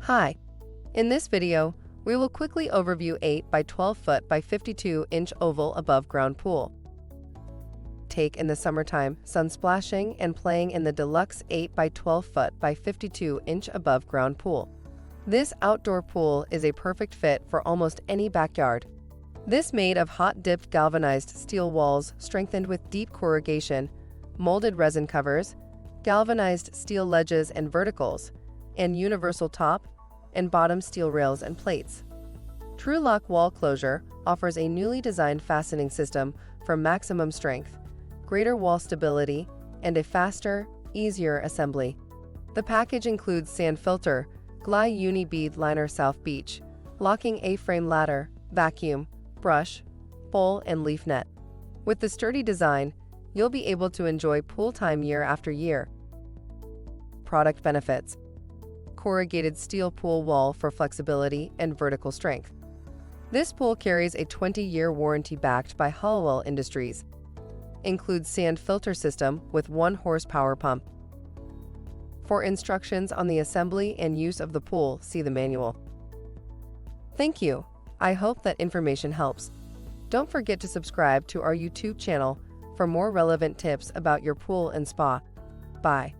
Hi, in this video, we will quickly overview 8 by 12 foot by 52 inch oval above ground pool. Take in the summertime, sun splashing and playing in the Deluxe 8 by 12 foot by 52 inch above ground pool. This outdoor pool is a perfect fit for almost any backyard. This made of hot-dipped galvanized steel walls strengthened with deep corrugation, molded resin covers, galvanized steel ledges and verticals, and universal top and bottom steel rails and plates. Tru-Lock wall closure offers a newly designed fastening system for maximum strength, greater wall stability, and a faster, easier assembly. The package includes sand filter, Uni-Bead liner South Beach, locking A-frame ladder, vacuum, brush, bowl, and leaf net. With the sturdy design, you'll be able to enjoy pool time year after year. Product benefits: corrugated steel pool wall for flexibility and vertical strength. This pool carries a 20-year warranty backed by Hollowell Industries. Includes sand filter system with 1 horsepower pump. For instructions on the assembly and use of the pool, see the manual. Thank you. I hope that information helps. Don't forget to subscribe to our YouTube channel for more relevant tips about your pool and spa. Bye.